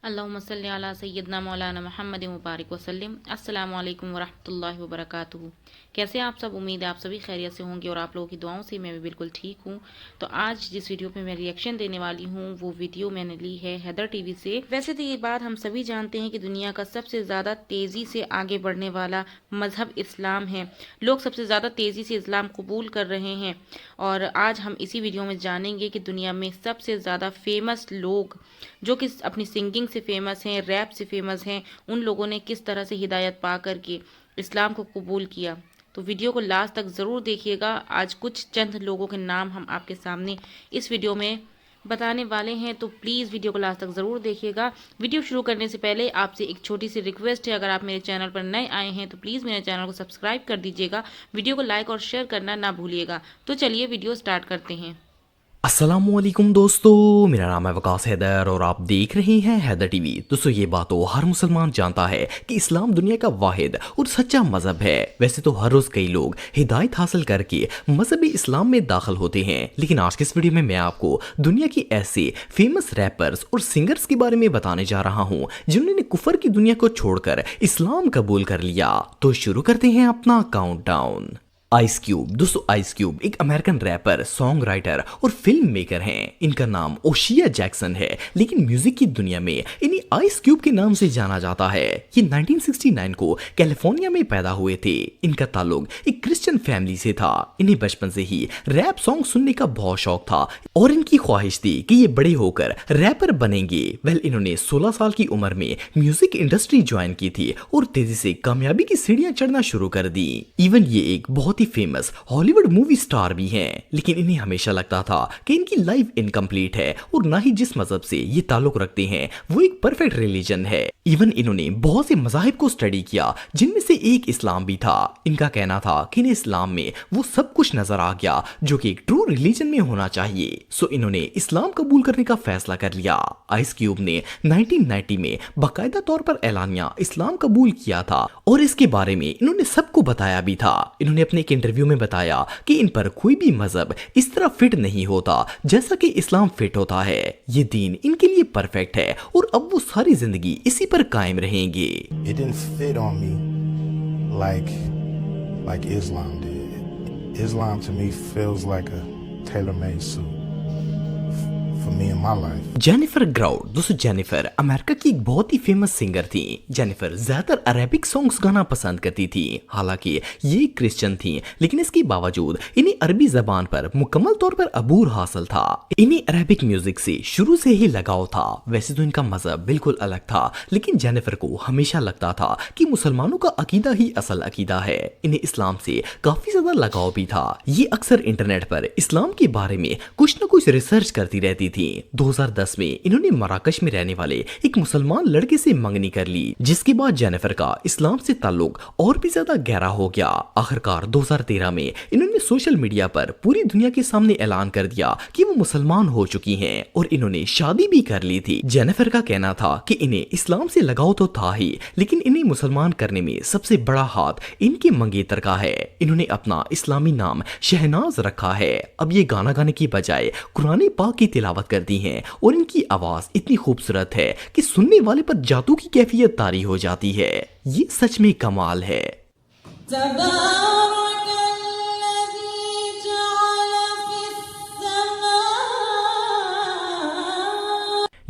अल्लाहुम्मा सल्ली अला सय्यदना मौलाना मोहम्मद मुबारक वसल्लम। अस्सलामु अलैकुम वरहमतुल्लाहि वबरकातुहू। कैसे आप सब? उम्मीद है आप सभी खैरियत से होंगे और आप लोगों की दुआओं से मैं भी बिल्कुल ठीक हूँ। तो आज जिस वीडियो पे मैं रिएक्शन देने वाली हूँ वो वीडियो मैंने ली है हैदर टीवी से। वैसे तो ये बात हम सभी जानते हैं कि दुनिया का सबसे ज़्यादा तेज़ी से आगे बढ़ने वाला मज़हब इस्लाम है। लोग सबसे ज़्यादा तेज़ी से इस्लाम कबूल कर रहे हैं और आज हम इसी वीडियो में जानेंगे कि दुनिया में सबसे ज़्यादा फेमस लोग जो कि अपनी सिंगिंग से फेमस हैं, रैप से फेमस हैं, उन लोगों ने किस तरह से हिदायत पा करके इस्लाम को कबूल किया। तो वीडियो को लास्ट तक ज़रूर देखिएगा। आज कुछ चंद लोगों के नाम हम आपके सामने इस वीडियो में बताने वाले हैं, तो प्लीज़ वीडियो को लास्ट तक ज़रूर देखिएगा। वीडियो शुरू करने से पहले आपसे एक छोटी सी रिक्वेस्ट है, अगर आप मेरे चैनल पर नए आए हैं तो प्लीज़ मेरे चैनल को सब्सक्राइब कर दीजिएगा। वीडियो को लाइक और शेयर करना ना भूलिएगा। तो चलिए वीडियो स्टार्ट करते हैं। अस्सलामुअलैकुम दोस्तों, मेरा नाम है वकास हैदर और आप देख रहे हैं हैदर टीवी। दोस्तों ये बात तो हर मुसलमान जानता है कि इस्लाम दुनिया का वाहिद और सच्चा मजहब है। वैसे तो हर रोज कई लोग हिदायत हासिल करके मजहबी इस्लाम में दाखिल होते हैं, लेकिन आज के इस वीडियो में मैं आपको दुनिया के ऐसे फेमस रैपर्स और सिंगर्स के बारे में बताने जा रहा हूँ जिन्होंने कुफर की दुनिया को छोड़कर इस्लाम कबूल कर लिया। तो शुरू करते हैं अपना काउंटडाउन। Ice cube. दोस्तों आइस क्यूब एक अमेरिकन रैपर, सॉन्ग राइटर और फिल्म मेकर हैं। इनका नाम ओशिया जैक्सन है, लेकिन म्यूजिक की दुनिया में इन्हें आइस क्यूब के नाम से जाना जाता है। ये 1969 को कैलिफोर्निया में पैदा हुए थे। इनका ताल्लुक एक क्रिश्चियन फैमिली से था। इन्हें बचपन से ही रैप सॉन्ग सुनने का बहुत शौक था और इनकी ख्वाहिश थी कि ये बड़े होकर रैपर बनेंगे। इन्होंने 16 साल की उम्र में म्यूजिक इंडस्ट्री ज्वाइन की थी और तेजी से कामयाबी की सीढ़ियां चढ़ना शुरू कर दी। इवन ये एक बहुत फेमस हॉलीवुड मूवी स्टार भी हैं, लेकिन इन्हें हमेशा लगता था कि इनकी लाइफ इनकम्प्लीट है और ना ही जिस मजहब से ये ताल्लुक रखते हैं वो एक परफेक्ट रिलीजन है। इवन इन्होंने बहुत से मजाहिब को स्टडी किया, जिनमें से एक इस्लाम भी था। इनका कहना था कि इन्हें इस्लाम में वो सब कुछ नजर आ गया जो कि एक ट्रू रिलीजन में होना चाहिए। सो इन्होंने इस्लाम कबूल करने का फैसला कर लिया। आइस क्यूब ने 1990 में बाकायदा तौर पर ऐलानिया इस्लाम कबूल किया था और इसके बारे में इन्होंने सबको बताया भी था। इन्होंने अपने इंटरव्यू में बताया कि इन पर कोई भी मजहब इस तरह फिट नहीं होता जैसा कि इस्लाम फिट होता है। ये दीन इनके लिए परफेक्ट है और अब वो सारी जिंदगी इसी पर कायम रहेंगे। It didn't fit on me like Islam did. Islam to me feels like a tailor-made suit for me in my life. Jennifer ground. दोस्तों जेनिफर अमेरिका की एक बहुत ही फेमस सिंगर थी। जेनिफर ज्यादातर अरेबिक सॉन्ग्स गाना पसंद करती थी। हालांकि ये क्रिश्चियन थी, लेकिन इसके बावजूद इन्हें अरबी जबान पर मुकम्मल तौर पर अबूर हासिल था। इन्हें अरेबिक म्यूजिक से शुरू से ही लगाव था। वैसे तो इनका मजहब बिल्कुल अलग था, लेकिन जेनिफर को हमेशा लगता था कि मुसलमानों का अकीदा ही असल अकीदा है। इन्हें इस्लाम से काफी ज्यादा लगाव भी था। ये अक्सर इंटरनेट पर इस्लाम के बारे में कुछ न कुछ रिसर्च करती रहती थी। 2010 में इन्होंने मराकश में रहने वाले एक मुसलमान लड़के से मंगनी कर ली, जिसके बाद जेनिफर का इस्लाम से ताल्लुक और भी ज्यादा गहरा हो गया। आखिरकार 2013 में इन्होंने सोशल मीडिया पर पूरी दुनिया के सामने ऐलान कर दिया कि वो मुसलमान हो चुकी हैं और इन्होंने शादी भी कर ली थी। जेनिफर का कहना था कि इन्हें इस्लाम से लगाव तो था ही, लेकिन इन्हें मुसलमान करने में सबसे बड़ा हाथ इनके मंगेतर का है। इन्होंने अपना इस्लामी नाम शहनाज रखा है। अब ये गाना गाने की बजाय कुरान पाक की तिलावत करती हैं और इनकी आवाज इतनी खूबसूरत है कि सुनने वाले पर जादू की कैफियत तारी हो जाती है। ये सच में कमाल है।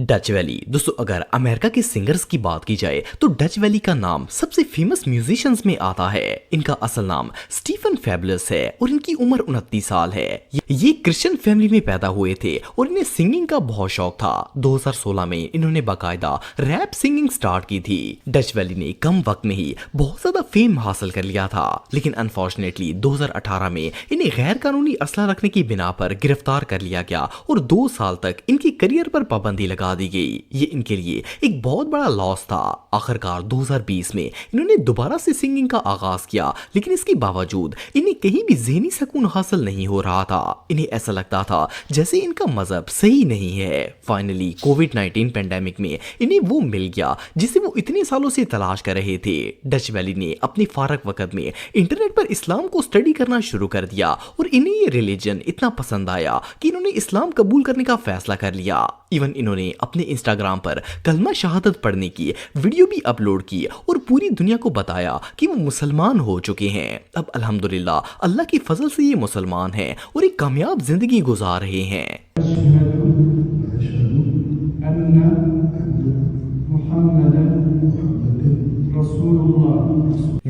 Dutch valley. दोस्तों अगर अमेरिका के सिंगर्स की बात की जाए तो डच वैली का नाम सबसे फेमस म्यूजिशियंस में आता है। इनका असल नाम स्टीफन फैबुलस है और इनकी उम्र 29 साल है। ये क्रिश्चियन फैमिली में पैदा हुए थे और इन्हें सिंगिंग का बहुत शौक था। 2016 में इन्होंने बाकायदा रैप सिंगिंग स्टार्ट की थी। डच वैली ने कम वक्त में ही बहुत ज्यादा फेम हासिल कर लिया था, लेकिन अनफॉर्चुनेटली 2018 में इन्हें गैर कानूनी असला रखने की बिना पर गिरफ्तार कर लिया गया और 2 साल तक इनके करियर पर पाबंदी लगा दी गई। ये इनके लिए एक बहुत बड़ा लॉस था। आखिरकार 2020 में इन्होंने दोबारा से सिंगिंग का आगाज किया, लेकिन इसके बावजूद इन्हें कहीं भी ज़हनी सुकून हासिल नहीं हो रहा था। इन्हें ऐसा लगता था जैसे इनका मजहब सही नहीं है। फाइनली कोविड-19 पेंडेमिक में इन्हें वो मिल गया जिसे वो इतने सालों से तलाश कर रहे थे। डच वैली ने अपने फारग वक्त में इंटरनेट पर इस्लाम को स्टडी करना शुरू कर दिया और इन्हें ये रिलीजन इतना पसंद आया कि इन्होंने इस्लाम कबूल करने का फैसला कर लिया। ایون انہوں نے اپنے انسٹاگرام پر کلمہ شہادت پڑھنے کی ویڈیو بھی اپلوڈ کی اور پوری دنیا کو بتایا کہ وہ مسلمان ہو چکے ہیں۔ اب الحمدللہ اللہ کی فضل سے یہ مسلمان ہیں اور ایک کامیاب زندگی گزار رہے ہیں۔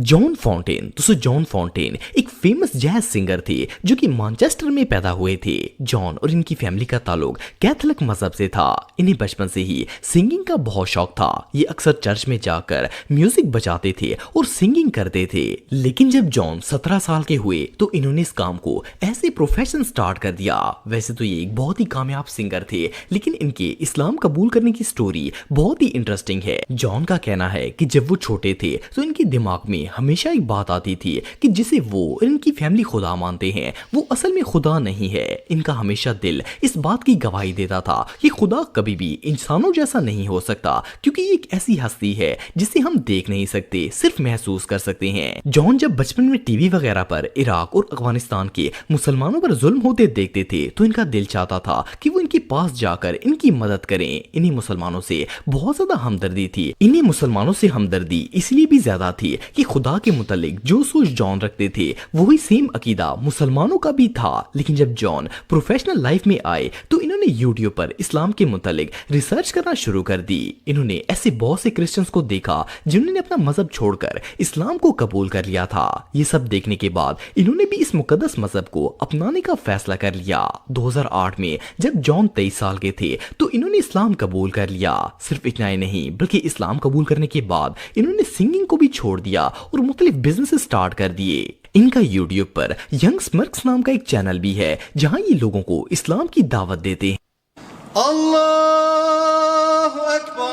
جان فونٹین دوستو جان فونٹین ایک فیمس جیز سنگر تھے جو کہ مانچسٹر میں پیدا ہوئے تھے۔ جان اور ان کی فیملی کا تعلق کیتھولک مذہب سے تھا۔ انہیں بچپن سے ہی سنگنگ کا بہت شوق تھا۔ یہ اکثر چرچ میں جا کر میوزک بجاتے تھے اور سنگنگ کرتے تھے، لیکن جب جان 17 سال کے ہوئے تو انہوں نے اس کام کو ایسے پروفیشن سٹارٹ کر دیا۔ ویسے تو یہ ایک بہت ہی کامیاب سنگر تھے، لیکن ان کے اسلام قبول کرنے کی سٹوری بہت ہی انٹرسٹنگ ہے۔ جان کا کہنا ہے کہ جب وہ چھوٹے تھے تو ان کے دماغ میں ہمیشہ ایک بات آتی تھی کہ جسے وہ اور ان کی فیملی خدا مانتے ہیں وہ اصل میں خدا نہیں ہے۔ ان کا ہمیشہ دل اس بات کی گواہی دیتا تھا کہ خدا کبھی بھی انسانوں جیسا نہیں ہو سکتا، کیونکہ یہ ایک ایسی ہستی ہے جسے ہم دیکھ نہیں سکتے، صرف محسوس کر سکتے ہیں۔ جان جب بچپن میں ٹی وی وغیرہ پر عراق اور افغانستان کے مسلمانوں پر ظلم ہوتے دیکھتے تھے تو ان کا دل چاہتا تھا کہ وہ ان کے پاس جا کر ان کی مدد کریں۔ انہیں مسلمانوں سے بہت زیادہ ہمدردی تھی۔ انہیں مسلمانوں سے ہمدردی اس لیے بھی زیادہ تھی کہ خدا کے متعلق جو سوچ جان رکھتے تھے وہی سیم عقیدہ مسلمانوں کا بھی تھا۔ لیکن جب جان پروفیشنل لائف میں آئے تو انہوں نے یوٹیوب پر اسلام کے متعلق ریسرچ کرنا شروع کر دی۔ انہوں نے ایسے بہت سے کرسچنز کو دیکھا جنہوں نے اپنا مذہب چھوڑ کر اسلام کو قبول کر لیا تھا۔ یہ سب دیکھنے کے بعد انہوں نے بھی اس مقدس مذہب کو اپنانے کا فیصلہ کر لیا۔ 2008 میں جب جان 23 سال کے تھے تو انہوں نے اسلام قبول کر لیا۔ صرف اتنا ہی نہیں بلکہ اسلام قبول کرنے کے بعد انہوں نے سنگنگ کو بھی چھوڑ دیا اور مختلف بزنس سٹارٹ کر دیے۔ ان کا یوٹیوب پر ینگ سمرکس نام کا ایک چینل بھی ہے جہاں یہ لوگوں کو اسلام کی دعوت دیتے ہیں۔ اللہ اکبر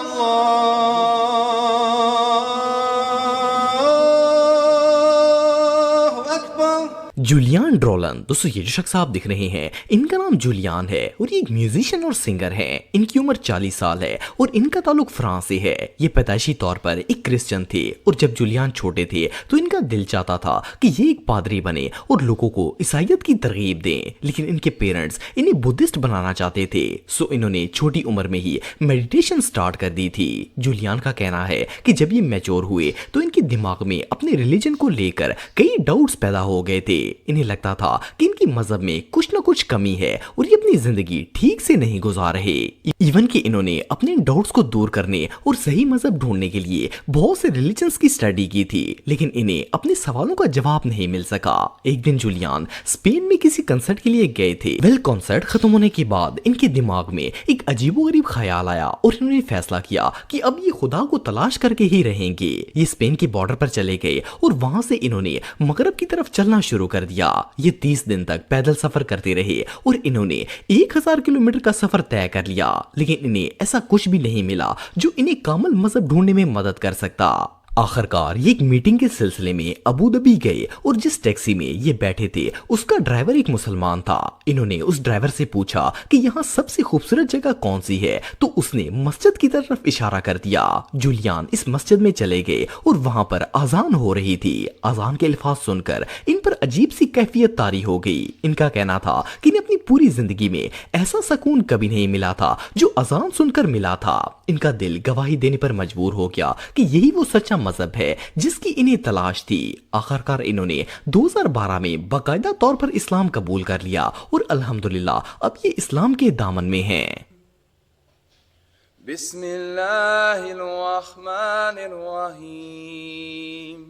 اللہ اکبر۔ جولیان ڈرولن دوستو یہ جو شخص آپ دکھ رہے ہیں ان کا نام جولیان ہے اور یہ ایک میوزیشین اور سنگر ہیں۔ ان کی عمر 40 سال ہے اور ان کا تعلق فرانس سے ہے۔ یہ پیدائشی طور پر ایک کرسچن تھے اور جب جولیان چھوٹے تھے تو ان کا دل چاہتا تھا کہ یہ ایک پادری بنے اور لوگوں کو عیسائیت کی ترغیب دیں، لیکن ان کے پیرنٹس انہیں بدھسٹ بنانا چاہتے تھے، سو انہوں نے چھوٹی عمر میں ہی میڈیٹیشن سٹارٹ کر دی تھی۔ جولیان کا کہنا ہے کہ جب یہ میچور ہوئے تو ان کے دماغ میں اپنے ریلیجن کو لے کر کئی ڈاؤٹس پیدا ہو گئے تھے۔ انہیں لگتا تھا کہ ان کی مذہب میں کچھ نہ کچھ کمی ہے اور یہ اپنی زندگی ٹھیک سے نہیں گزار رہے۔ ایون کہ انہوں نے اپنے ڈاؤٹس کو دور کرنے اور صحیح مذہب ڈھونڈنے کے لیے بہت سے ریلیجنز کی اسٹڈی کی تھی، لیکن انہیں اپنے سوالوں کا جواب نہیں مل سکا۔ ایک دن جولیان اسپین میں کسی کنسرٹ کے لیے گئے تھے۔ کنسرٹ ختم ہونے کے بعد ان کے دماغ میں ایک عجیب و غریب خیال آیا اور انہوں نے فیصلہ کیا کہ اب یہ خدا کو تلاش کر کے ہی رہیں گے۔ یہ اسپین کے بارڈر پر چلے گئے اور وہاں سے انہوں نے مغرب کی طرف چلنا شروع کر دیا۔ یہ 30 دن تک پیدل سفر کرتے رہے اور انہوں نے 1000 کلومیٹر کا سفر طے کر لیا، لیکن انہیں ایسا کچھ بھی نہیں ملا جو انہیں کامل مذہب ڈھونڈنے میں مدد کر سکتا۔ آخرکار یہ ایک میٹنگ کے سلسلے میں ابو دھابی گئے اور جس ٹیکسی میں یہ بیٹھے تھے اس کا ڈرائیور ایک مسلمان تھا۔ انہوں نے اس ڈرائیور سے پوچھا کہ یہاں سب سے خوبصورت جگہ کون سی ہے تو اس نے مسجد کی طرف اشارہ کر دیا۔ جولیان اس مسجد میں چلے گئے اور وہاں پر اذان ہو رہی تھی۔ اذان کے الفاظ سن کر ان پر عجیب سی کیفیت طاری ہو گئی۔ ان کا کہنا تھا کہ انہیں اپنی پوری زندگی میں ایسا سکون کبھی نہیں ملا تھا جو اذان سن کر ملا تھا۔ ان کا دل گواہی دینے پر مجبور ہو گیا کہ یہی وہ سچا مذہب ہے جس کی انہیں تلاش تھی۔ آخرکار انہوں نے 2012 میں باقاعدہ طور پر اسلام قبول کر لیا اور الحمدللہ اب یہ اسلام کے دامن میں ہیں۔ بسم اللہ الرحمن الرحیم۔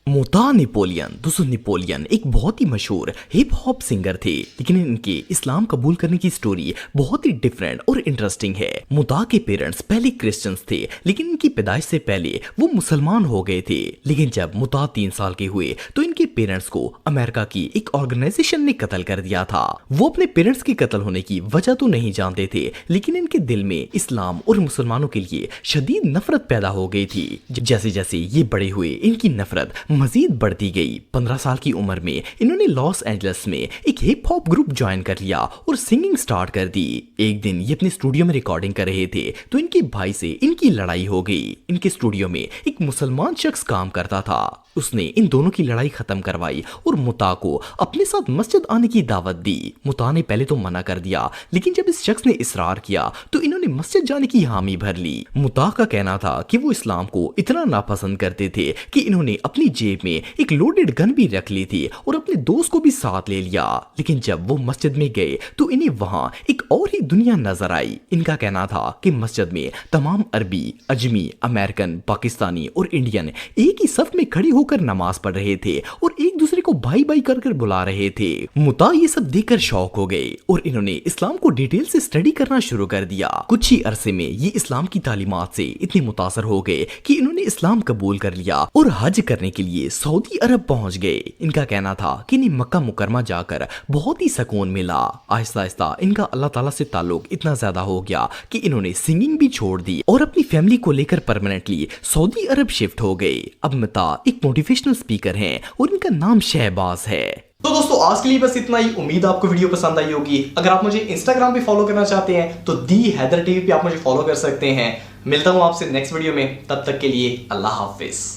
موتا نیپولین دوستو نیپولین ایک بہت ہی مشہور ہپ ہاپ سنگر تھے، لیکن ان کے اسلام قبول کرنے کی سٹوری بہت ہی ڈیفرنٹ اور انٹرسٹنگ ہے۔ موتا کے پیرنٹس پہلے کرسچنز تھے لیکن ان کی پیدائش سے پہلے وہ مسلمان ہو گئے تھے، لیکن جب موتا 3 سال کے ہوئے تو ان کے پیرنٹس کو امریکہ کی ایک آرگنائزیشن نے قتل کر دیا تھا۔ وہ اپنے پیرنٹس کے قتل ہونے کی وجہ تو نہیں جانتے تھے، لیکن ان کے دل میں اسلام اور مسلمانوں کے لیے شدید نفرت پیدا ہو گئی تھی۔ جیسے جیسے یہ بڑے ہوئے ان کی نفرت مزید मजीद बढ़ती गई। 15 साल की उम्र में इन्होंने लॉस एंजलिस में एक हिप हॉप ग्रुप ज्वाइन कर लिया और सिंगिंग स्टार्ट कर दी। एक दिन ये अपने स्टूडियो में रिकॉर्डिंग कर रहे थे तो इनके भाई से इनकी लड़ाई हो गई। इनके स्टूडियो में एक मुसलमान शख्स काम करता था। उसने इन दोनों की लड़ाई खत्म करवाई और मुता को अपने साथ मस्जिद आने की दावत दी। मुता ने पहले तो मना कर दिया, लेकिन जब इस शख्स ने इसरार किया तो इन्होंने मस्जिद जाने की हामी भर ली। मुता का कहना था कि वो इस्लाम को इतना नापसंद करते थे कि इन्होंने अपनी जेब में एक लोडेड गन भी रख ली थी और अपने दोस्त को भी साथ ले लिया। लेकिन जब वो मस्जिद में गए तो इन्हें वहां एक और ही दुनिया नजर आई। इनका कहना था कि मस्जिद में तमाम अरबी, अजमी, अमेरिकन, पाकिस्तानी और इंडियन एक ही सफ में खड़ी होकर नमाज पढ़ रहे थे और एक दूसरे को भाई भाई कर बुला रहे थे। मुता ये सब देखकर शौक हो गए और इन्होंने इस्लाम को डिटेल से स्टडी करना शुरू कर दिया। कुछ ही अरसे में ये इस्लाम की तालीमात से इतने मुतासर हो गए कि इन्होंने इस्लाम कबूल कर लिया और हज करने के लिए सऊदी अरब पहुंच गए। इनका कहना था कि इन्हें मक्का मुकरमा जाकर बहुत ही सुकून मिला। आहिस्ता आहिस्ता इनका अल्लाह ताला से ताल्लुक इतना ज्यादा हो गया कि इन्होंने सिंगिंग भी छोड़ दी और अपनी फैमिली को लेकर परमानेंटली सऊदी अरब शिफ्ट हो गए। अब मुता एक मोटिवेशनल स्पीकर हैं और इनका नाम शहबाज है। तो दोस्तों आज के लिए बस इतना ही। उम्मीद आपको वीडियो पसंद आई होगी। अगर आप मुझे इंस्टाग्राम पे फॉलो करना चाहते हैं तो दी हैदर टीवी पे आप मुझे फॉलो कर सकते हैं। मिलता हूं आपसे नेक्स्ट वीडियो में, तब तक के लिए अल्लाह हाफिज।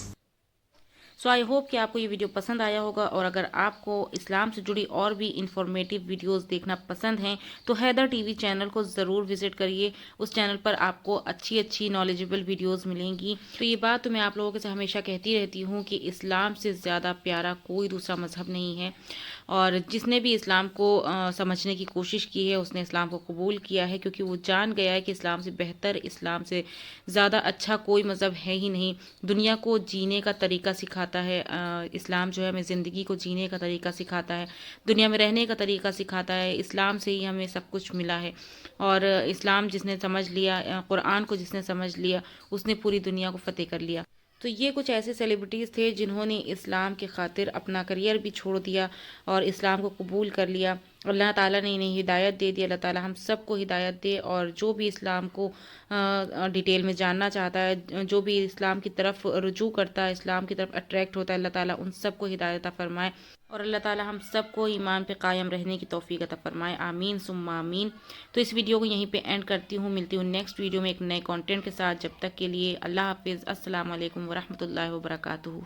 सो आई होप कि आपको ये वीडियो पसंद आया होगा, और अगर आपको इस्लाम से जुड़ी और भी इंफॉर्मेटिव वीडियोस देखना पसंद हैं तो हैदर टीवी चैनल को ज़रूर विज़िट करिए। उस चैनल पर आपको अच्छी अच्छी नॉलेजेबल वीडियोस मिलेंगी। तो ये बात तो मैं आप लोगों के से हमेशा कहती रहती हूँ कि इस्लाम से ज़्यादा प्यारा कोई दूसरा मज़हब नहीं है, और जिसने भी इस्लाम को समझने की कोशिश की है उसने इस्लाम को कबूल किया है, क्योंकि वो जान गया है कि इस्लाम से बेहतर, इस्लाम से ज़्यादा अच्छा कोई मज़हब है ही नहीं। दुनिया को जीने का तरीका सिखाता है इस्लाम, जो है हमें ज़िंदगी को जीने का तरीका सिखाता है, दुनिया में रहने का तरीका सिखाता है। इस्लाम से ही हमें सब कुछ मिला है, और इस्लाम जिसने समझ लिया, कुरान को जिसने समझ लिया, उसने पूरी दुनिया को फतेह कर लिया। तो ये कुछ ऐसे सेलिब्रिटीज़ थे जिन्होंने इस्लाम के खातिर अपना करियर भी छोड़ दिया और इस्लाम को कबूल कर लिया। अल्लाह ताला ने इन्हें हिदायत दे दी। अल्लाह ताला हम सबको हिदायत दे, और जो भी इस्लाम को डिटेल में जानना चाहता है, जो भी इस्लाम की तरफ रुजू करता है, इस्लाम की तरफ अट्रैक्ट होता है, अल्लाह ताला उन सबको हिदायत फरमाए, और अल्लाह ताला हम सबको ईमान पे कायम रहने की तौफीक अता फरमाए। आमीन सुम्मा आमीन। तो इस वीडियो को यहीं पे एंड करती हूँ। मिलती हूँ नेक्स्ट वीडियो में एक नए कंटेंट के साथ। जब तक के लिए अल्लाह हाफिज़। अस्सलाम वालेकुम वरहमतुल्लाहि वबरकातुहू।